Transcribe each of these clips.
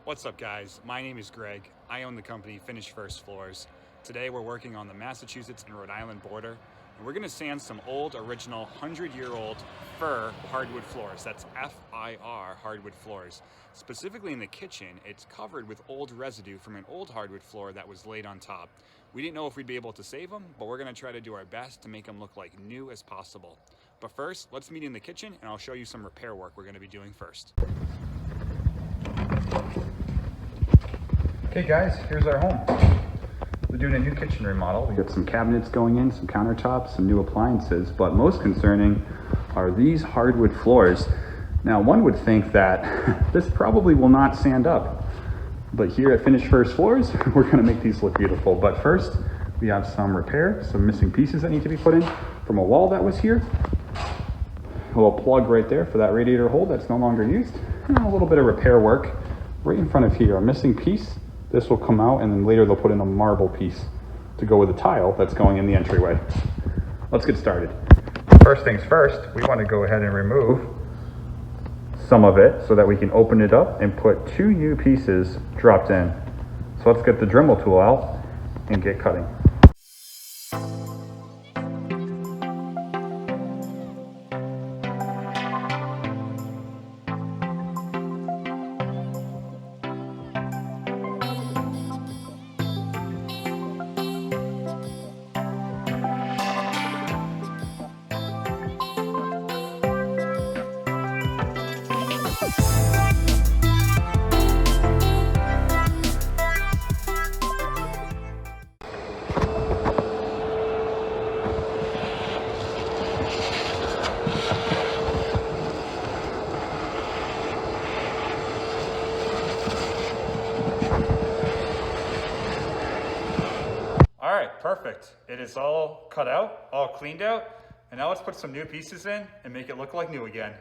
What's up, guys? My name is Greg. I own the company Finish First Floors. Today we're working on the Massachusetts and Rhode Island border, and we're going to sand some old, original, 100-year-old fir hardwood floors. That's F-I-R, hardwood floors. Specifically in the kitchen, it's covered with old residue from an old hardwood floor that was laid on top. We didn't know if we'd be able to save them, but we're going to try to do our best to make them look like new as possible. But first, let's meet in the kitchen, and I'll show you some repair work we're going to be doing first. Okay guys, here's our home. We're doing a new kitchen remodel. We got some cabinets going in, some countertops, some new appliances, but most concerning are these hardwood floors. Now one would think that this probably will not sand up, but here at Finish First Floors, we're gonna make these look beautiful. But first, we have some repair, some missing pieces that need to be put in from a wall that was here. A little plug right there for that radiator hole that's no longer used. And a little bit of repair work right in front of here, a missing piece. This will come out, and then later they'll put in a marble piece to go with the tile that's going in the entryway. Let's get started. First things first, we want to go ahead and remove some of it so that we can open it up and put two new pieces dropped in. So let's get the Dremel tool out and get cutting. All right, perfect. It is all cut out, all cleaned out, and now let's put some new pieces in and make it look like new again.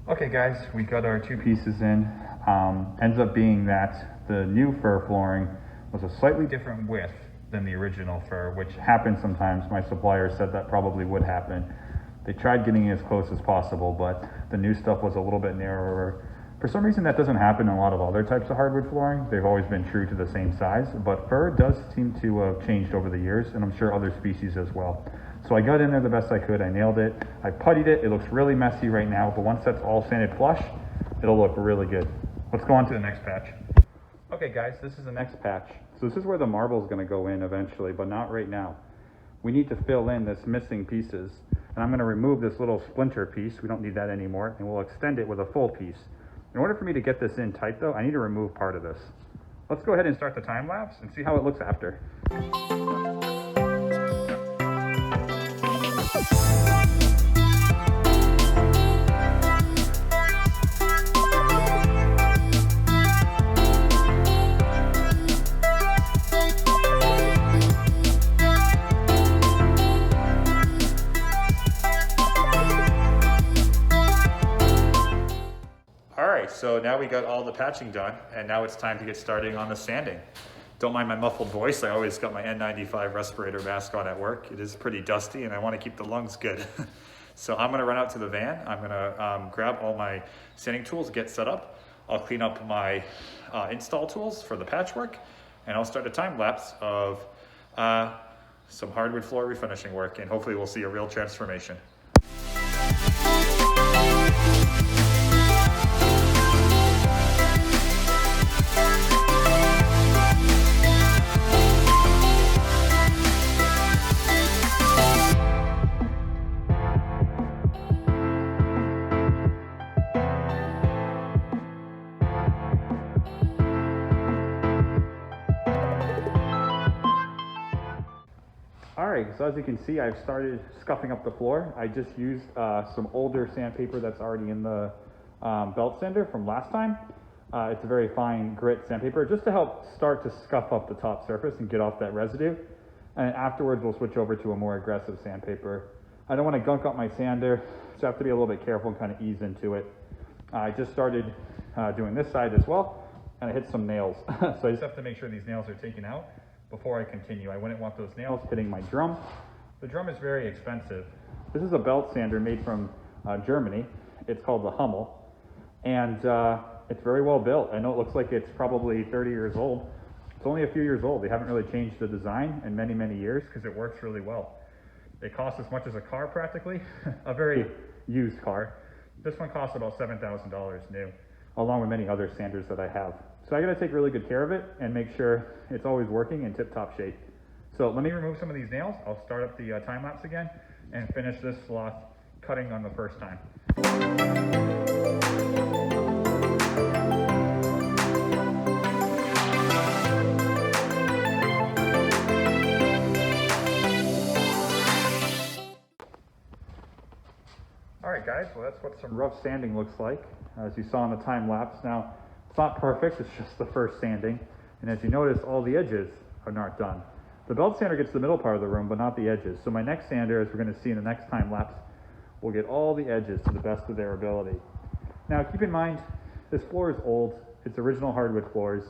Okay guys, we got our two pieces in. Ends up being that the new fir flooring was a slightly different width than the original fir, which happens sometimes. My supplier said that probably would happen. They tried getting as close as possible, but the new stuff was a little bit narrower. For some reason that doesn't happen in a lot of other types of hardwood flooring. They've always been true to the same size, but fir does seem to have changed over the years, and I'm sure other species as well. So I got in there the best I could, I nailed it, I puttied it, it looks really messy right now, but once that's all sanded flush, it'll look really good. Let's go on to the next patch. Okay guys, this is the next patch. So this is where the marble is gonna go in eventually, but not right now. We need to fill in this missing pieces, and I'm gonna remove this little splinter piece, we don't need that anymore, and we'll extend it with a full piece. In order for me to get this in tight though, I need to remove part of this. Let's go ahead and start the time lapse and see how it looks after. So now we got all the patching done, and now it's time to get started on the sanding. Don't mind my muffled voice, I always got my N95 respirator mask on at work. It is pretty dusty and I want to keep the lungs good. So I'm gonna run out to the van, I'm gonna grab all my sanding tools, get set up. I'll clean up my install tools for the patchwork, and I'll start a time lapse of some hardwood floor refinishing work, and hopefully we'll see a real transformation. All right, so as you can see, I've started scuffing up the floor. I just used some older sandpaper that's already in the belt sander from last time. It's a very fine grit sandpaper, just to help start to scuff up the top surface and get off that residue. And afterwards, we'll switch over to a more aggressive sandpaper. I don't want to gunk up my sander, so I have to be a little bit careful and kind of ease into it. I just started doing this side as well, and I hit some nails. So I just have to make sure these nails are taken out before I continue. I wouldn't want those nails hitting my drum. The drum is very expensive. This is a belt sander made from Germany. It's called the Hummel, and it's very well built. I know it looks like it's probably 30 years old. It's only a few years old. They haven't really changed the design in many, many years because it works really well. It costs as much as a car practically, a very used car. This one costs about $7,000 new, along with many other sanders that I have. So I gotta take really good care of it and make sure it's always working in tip-top shape. So let me remove some of these nails. I'll start up the time lapse again and finish this sloth cutting on the first time. All right guys, well that's what some rough sanding looks like, as you saw in the time lapse. Now, it's not perfect, it's just the first sanding. And as you notice, all the edges are not done. The belt sander gets the middle part of the room, but not the edges. So my next sander, as we're gonna see in the next time lapse, will get all the edges to the best of their ability. Now keep in mind, this floor is old. It's original hardwood floors.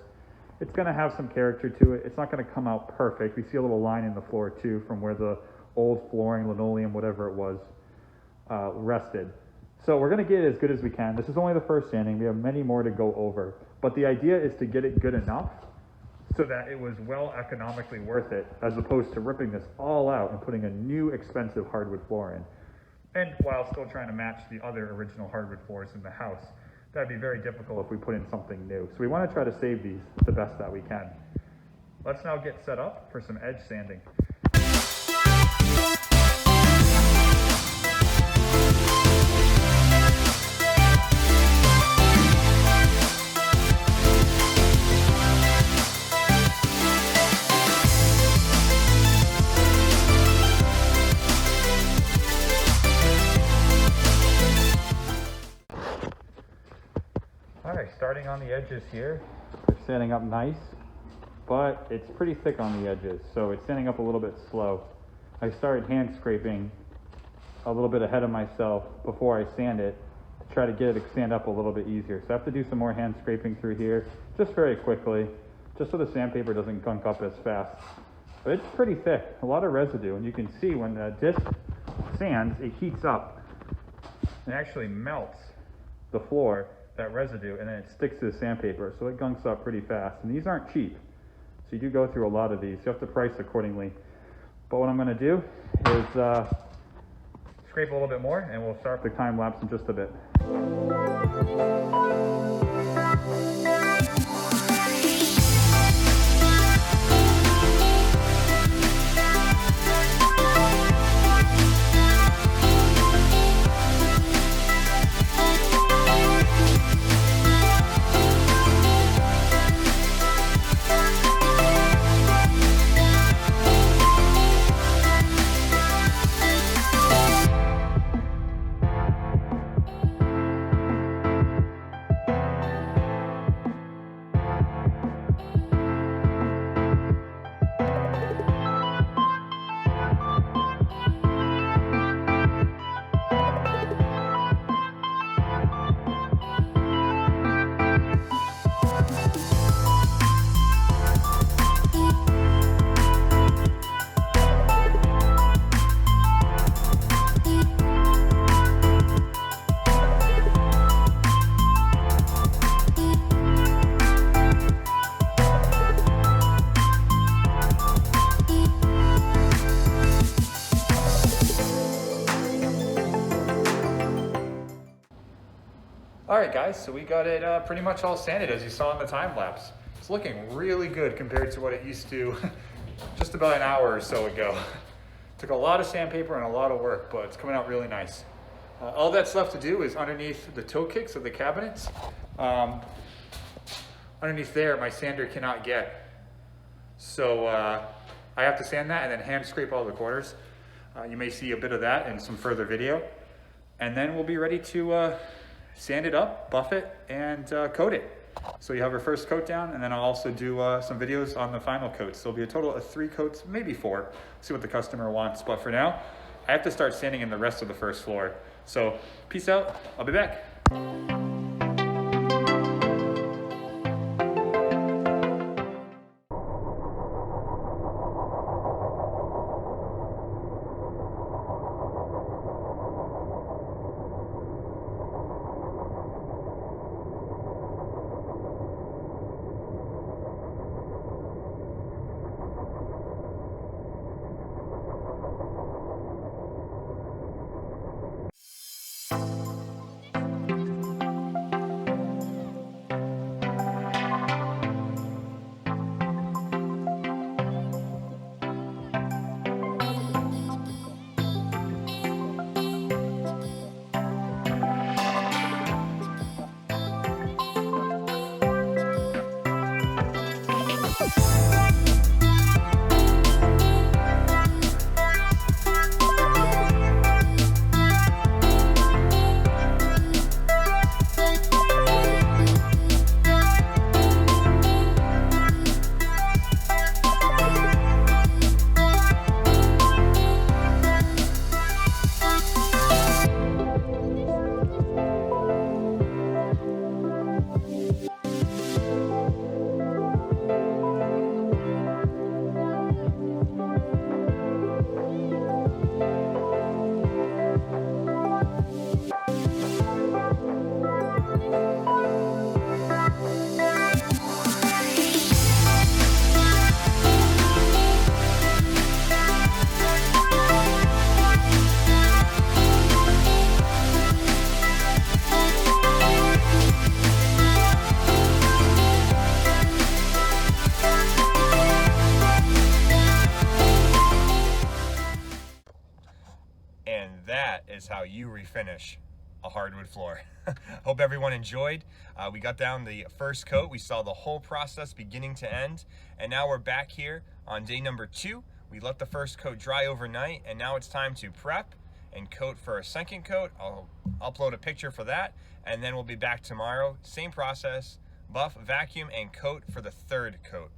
It's gonna have some character to it. It's not gonna come out perfect. We see a little line in the floor too from where the old flooring, linoleum, whatever it was, rested. So we're gonna get it as good as we can. This is only the first sanding. We have many more to go over. But the idea is to get it good enough so that it was well economically worth it, as opposed to ripping this all out and putting a new expensive hardwood floor in. And while still trying to match the other original hardwood floors in the house. That'd be very difficult if we put in something new. So we want to try to save these the best that we can. Let's now get set up for some edge sanding. Starting on the edges here, they're sanding up nice, but it's pretty thick on the edges, so it's sanding up a little bit slow. I started hand scraping a little bit ahead of myself before I sand it to try to get it to stand up a little bit easier. So I have to do some more hand scraping through here, just very quickly, just so the sandpaper doesn't gunk up as fast. But it's pretty thick, a lot of residue, and you can see when the disc sands, it heats up and actually melts the floor, that residue, and then it sticks to the sandpaper, so it gunks up pretty fast. And these aren't cheap, so you do go through a lot of these. You have to price accordingly. But what I'm going to do is scrape a little bit more, and we'll start the time lapse in just a bit. All right guys, so we got it pretty much all sanded as you saw in the time lapse. It's looking really good compared to what it used to just about an hour or so ago. Took a lot of sandpaper and a lot of work, but it's coming out really nice. All that's left to do is underneath the toe kicks of the cabinets. Underneath there, my sander cannot get. So I have to sand that and then hand scrape all the corners. You may see a bit of that in some further video. And then we'll be ready to sand it up, buff it, and coat it. So you have our first coat down, and then I'll also do some videos on the final coats. So there'll be a total of 3 coats, maybe 4. See what the customer wants. But for now, I have to start sanding in the rest of the first floor. So peace out, I'll be back. And that is how you refinish a hardwood floor. Hope everyone enjoyed. We got down the first coat. We saw the whole process beginning to end. And now we're back here on day number 2. We let the first coat dry overnight, and now it's time to prep and coat for a second coat. I'll upload a picture for that, and then we'll be back tomorrow. Same process, buff, vacuum, and coat for the third coat.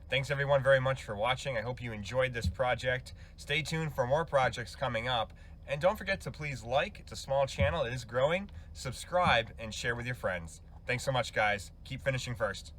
Thanks everyone very much for watching. I hope you enjoyed this project. Stay tuned for more projects coming up. And don't forget to please like. It's a small channel, it is growing. Subscribe and share with your friends. Thanks so much, guys. Keep finishing first.